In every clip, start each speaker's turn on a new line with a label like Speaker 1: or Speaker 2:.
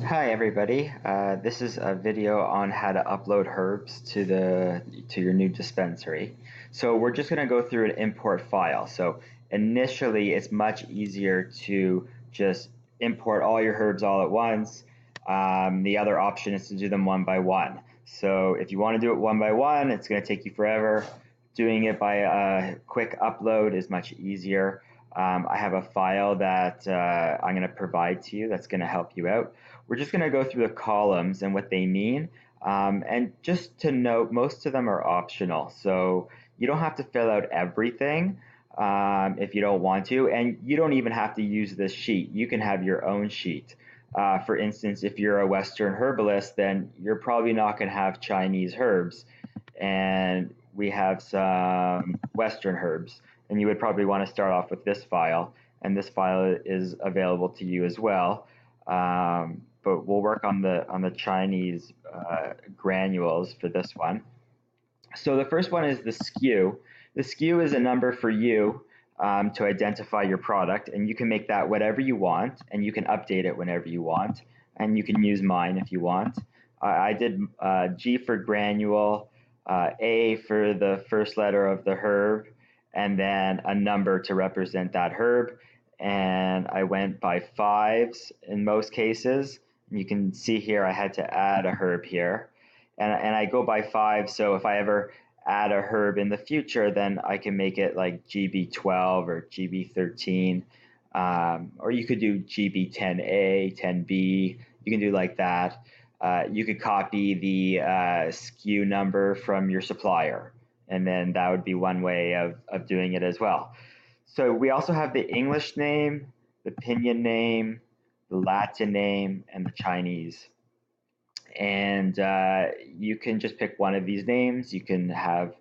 Speaker 1: Hi everybody. This is a video on how to upload herbs to your new dispensary. So we're just going to go through an import file. So initially it's much easier to just import all your herbs all at once. The other option is to do them one by one. So if you want to do it one by one, it's going to take you forever. Doing it by a quick upload is much easier. I have a file that I'm going to provide to you that's going to help you out. We're just going to go through the columns and what they mean. And just to note, most of them are optional. So you don't have to fill out everything if you don't want to. And you don't even have to use this sheet. You can have your own sheet. For instance, if you're a Western herbalist, then you're probably not going to have Chinese herbs. And we have some Western herbs. And you would probably want to start off with this file. And this file is available to you as well. But we'll work on the Chinese granules for this one. So the first one is the SKU. The SKU is a number for you to identify your product, and you can make that whatever you want, and you can update it whenever you want, and you can use mine if you want. I did G for granule, A for the first letter of the herb, and then a number to represent that herb. And I went by fives in most cases. You can see here I had to add a herb here. And I go by five, so if I ever add a herb in the future, then I can make it like GB12 or GB13. Or you could do GB10A, 10B. You can do like that. You could copy the SKU number from your supplier, and then that would be one way of doing it as well. So we also have the English name, the Pinyin name, the Latin name, and the Chinese. And you can just pick one of these names. You can have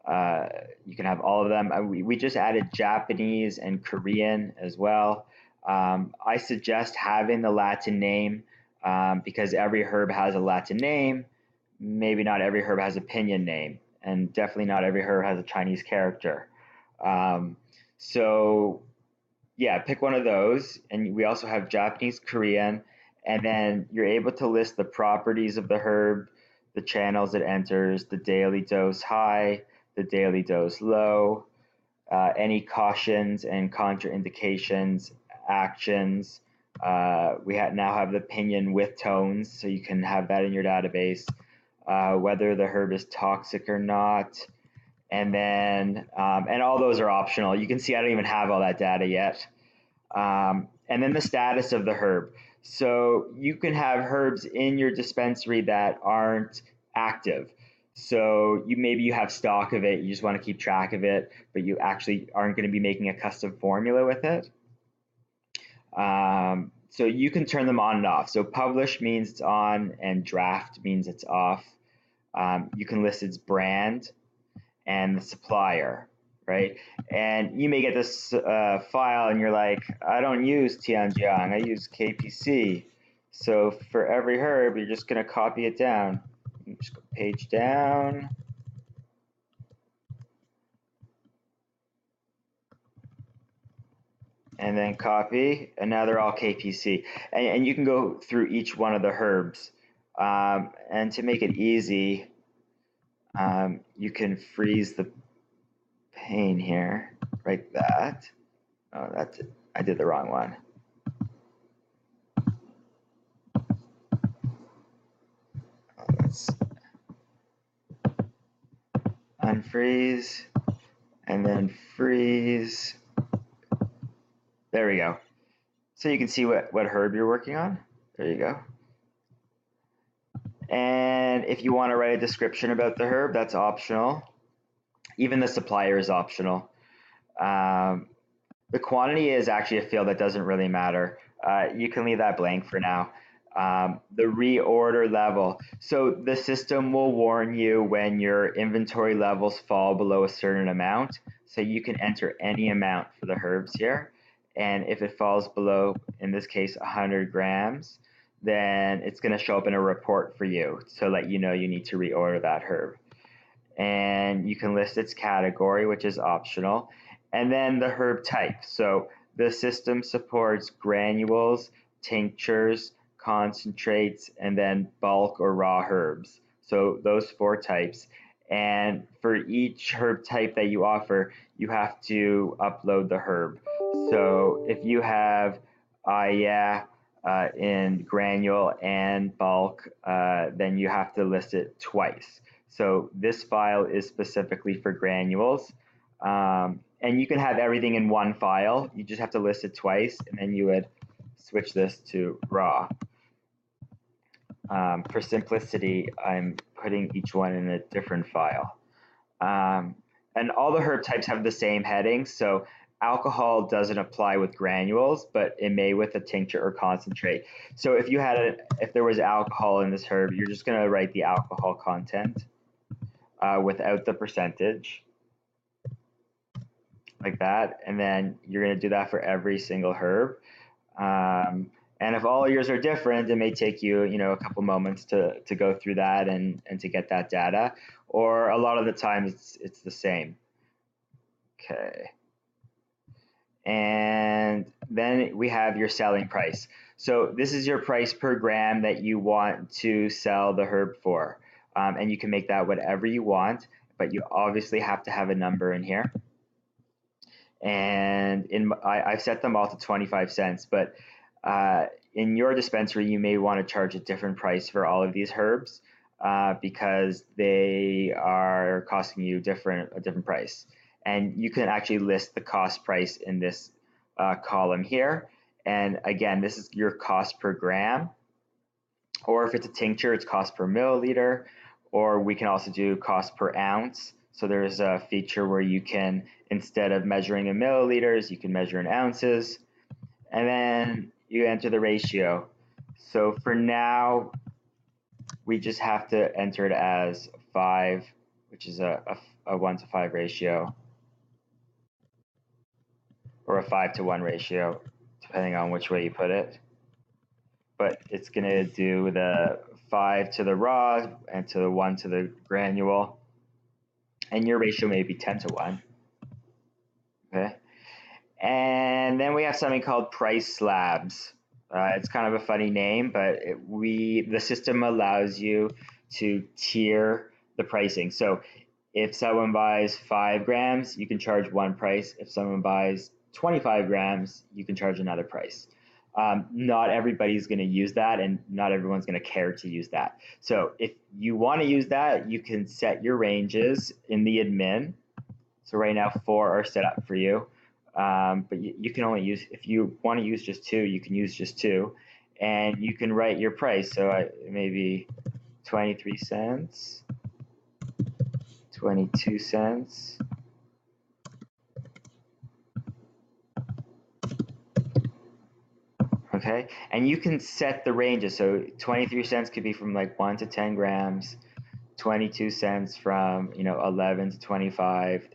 Speaker 1: all of them. We just added Japanese and Korean as well. I suggest having the Latin name because every herb has a Latin name. Maybe not every herb has a Pinyin name, and definitely not every herb has a Chinese character. So yeah, pick one of those. And we also have Japanese, Korean, and then you're able to list the properties of the herb, the channels it enters, the daily dose high, the daily dose low, any cautions and contraindications, actions. We now have the Pinyin with tones, so you can have that in your database, whether the herb is toxic or not. And then, and all those are optional. You can see I don't even have all that data yet. And then the status of the herb. So you can have herbs in your dispensary that aren't active. So maybe you have stock of it, you just want to keep track of it, but you actually aren't going to be making a custom formula with it. So you can turn them on and off. So publish means it's on, and draft means it's off. You can list its brand and the supplier, right? And you may get this file and you're like, I don't use Tianjiang, I use KPC. So for every herb, you're just gonna copy it down. You just go page down. And then copy, and now they're all KPC. And you can go through each one of the herbs. And to make it easy, you can freeze the pane here, like that. Oh, that's it. I did the wrong one. Let's unfreeze and then freeze. There we go. So you can see what herb you're working on. There you go. And if you want to write a description about the herb, that's optional. Even the supplier is optional. The quantity is actually a field that doesn't really matter. You can leave that blank for now. The reorder level. So the system will warn you when your inventory levels fall below a certain amount. So you can enter any amount for the herbs here. And if it falls below, in this case, 100 grams, then it's going to show up in a report for you to let you know you need to reorder that herb. And you can list its category, which is optional, and then the herb type. So the system supports granules, tinctures, concentrates, and then bulk or raw herbs. So those 4 types. And for each herb type that you offer, you have to upload the herb. So if you have in granule and bulk, then you have to list it twice. So this file is specifically for granules. And you can have everything in one file. You just have to list it twice, and then you would switch this to raw. For simplicity, I'm putting each one in a different file. And all the herb types have the same headings, so alcohol doesn't apply with granules, but it may with a tincture or concentrate. So if you had if there was alcohol in this herb, you're just going to write the alcohol content without the percentage, like that, and then you're going to do that for every single herb. And if all yours are different, it may take you, a couple moments to go through that and to get that data. Or a lot of the time, it's the same. Okay. And then we have your selling price. So this is your price per gram that you want to sell the herb for. And you can make that whatever you want, but you obviously have to have a number in here. And I've set them all to 25 cents, but in your dispensary, you may want to charge a different price for all of these herbs because they are costing you a different price. And you can actually list the cost price in this column here. And again, this is your cost per gram. Or if it's a tincture, it's cost per milliliter. Or we can also do cost per ounce. So there's a feature where you can, instead of measuring in milliliters, you can measure in ounces. And then you enter the ratio. So for now, we just have to enter it as 5, which is a 1:5 ratio, or a 5:1 ratio, depending on which way you put it. But it's going to do the 5 to the raw and to the 1 to the granule. And your ratio may be 10:1. Okay. And then we have something called price slabs. It's kind of a funny name, but the system allows you to tier the pricing. So if someone buys 5 grams, you can charge one price. If someone buys 25 grams, you can charge another price. Not everybody's going to use that, and not everyone's going to care to use that. So if you want to use that, you can set your ranges in the admin. So right now 4 are set up for you. But you can only use, if you want to use just 2, you can use just 2, and you can write your price. So maybe 23 cents, 22 cents. Okay, and you can set the ranges. So 23 cents could be from like 1 to 10 grams, 22 cents from 11 to 25,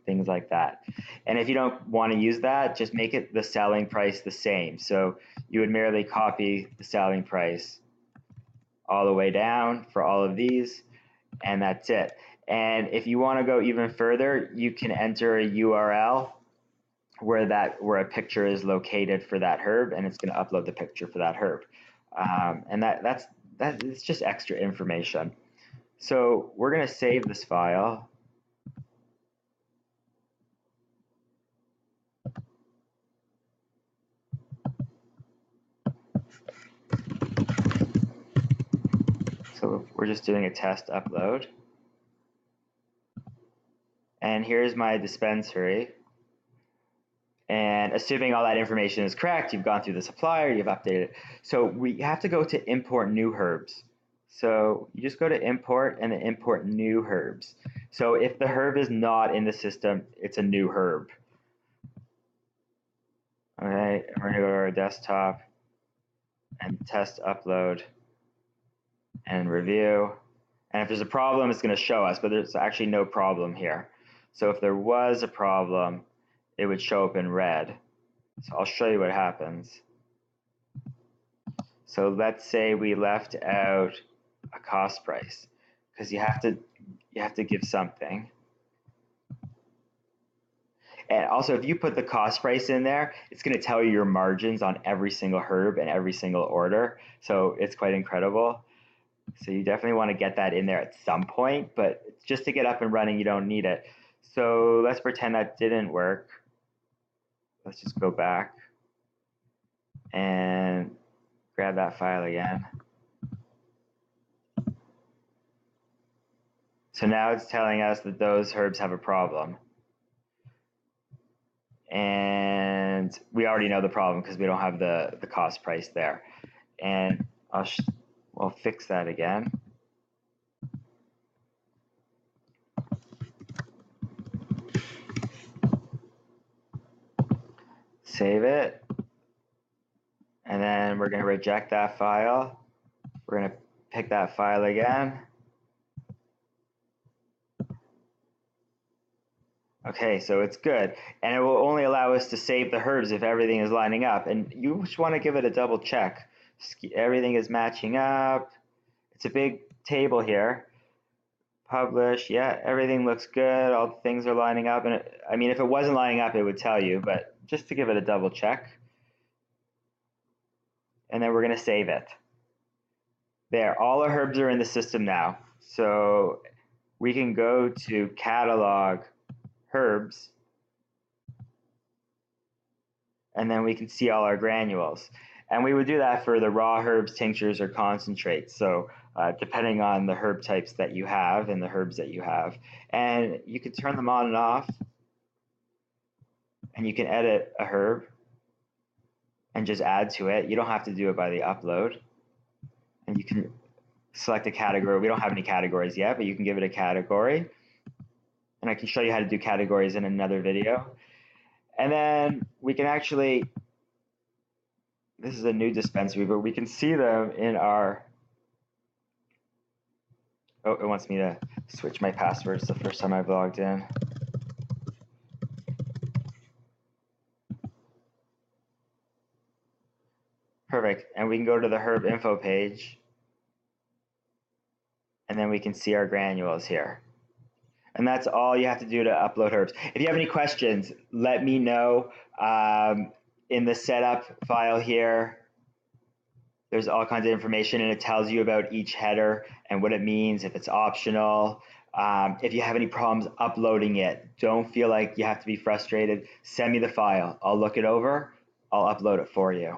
Speaker 1: things like that. And if you don't want to use that, just make it the selling price the same. So you would merely copy the selling price all the way down for all of these, and that's it. And if you want to go even further, you can enter a URL where a picture is located for that herb, and it's going to upload the picture for that herb. And that's just extra information. So we're going to save this file. So we're just doing a test upload. And here's my dispensary. And assuming all that information is correct, you've gone through the supplier, you've updated it. So we have to go to import new herbs. So you just go to import and then import new herbs. So if the herb is not in the system, it's a new herb. Okay, and we're gonna go to our desktop and test upload and review. And if there's a problem, it's gonna show us, but there's actually no problem here. So if there was a problem, it would show up in red. So I'll show you what happens. So let's say we left out a cost price, because you have to give something. And also, if you put the cost price in there, it's going to tell you your margins on every single herb and every single order. So it's quite incredible. So you definitely want to get that in there at some point, but just to get up and running, you don't need it. So let's pretend that didn't work. Let's just go back and grab that file again. So now it's telling us that those herbs have a problem. And we already know the problem because we don't have the cost price there. And I'll fix that again. Save it. And then we're going to reject that file. We're going to pick that file again. Okay, so it's good. And it will only allow us to save the herbs if everything is lining up. And you just want to give it a double check. Everything is matching up. It's a big table here. Publish, yeah, everything looks good. All the things are lining up. And I mean, if it wasn't lining up, it would tell you, but just to give it a double check. And then we're going to save it. There, all our herbs are in the system now. So we can go to catalog herbs, and then we can see all our granules. And we would do that for the raw herbs, tinctures, or concentrates. So depending on the herb types that you have and the herbs that you have. And you can turn them on and off, and you can edit a herb and just add to it. You don't have to do it by the upload. And you can select a category. We don't have any categories yet, but you can give it a category. And I can show you how to do categories in another video. And then we can actually, this is a new dispensary, but we can see them in our, oh, it wants me to switch my passwords the first time I've logged in. Perfect. And we can go to the herb info page, and then we can see our granules here. And that's all you have to do to upload herbs. If you have any questions, let me know. In the setup file here, there's all kinds of information, and it tells you about each header and what it means, if it's optional. If you have any problems uploading it, don't feel like you have to be frustrated. Send me the file. I'll look it over. I'll upload it for you.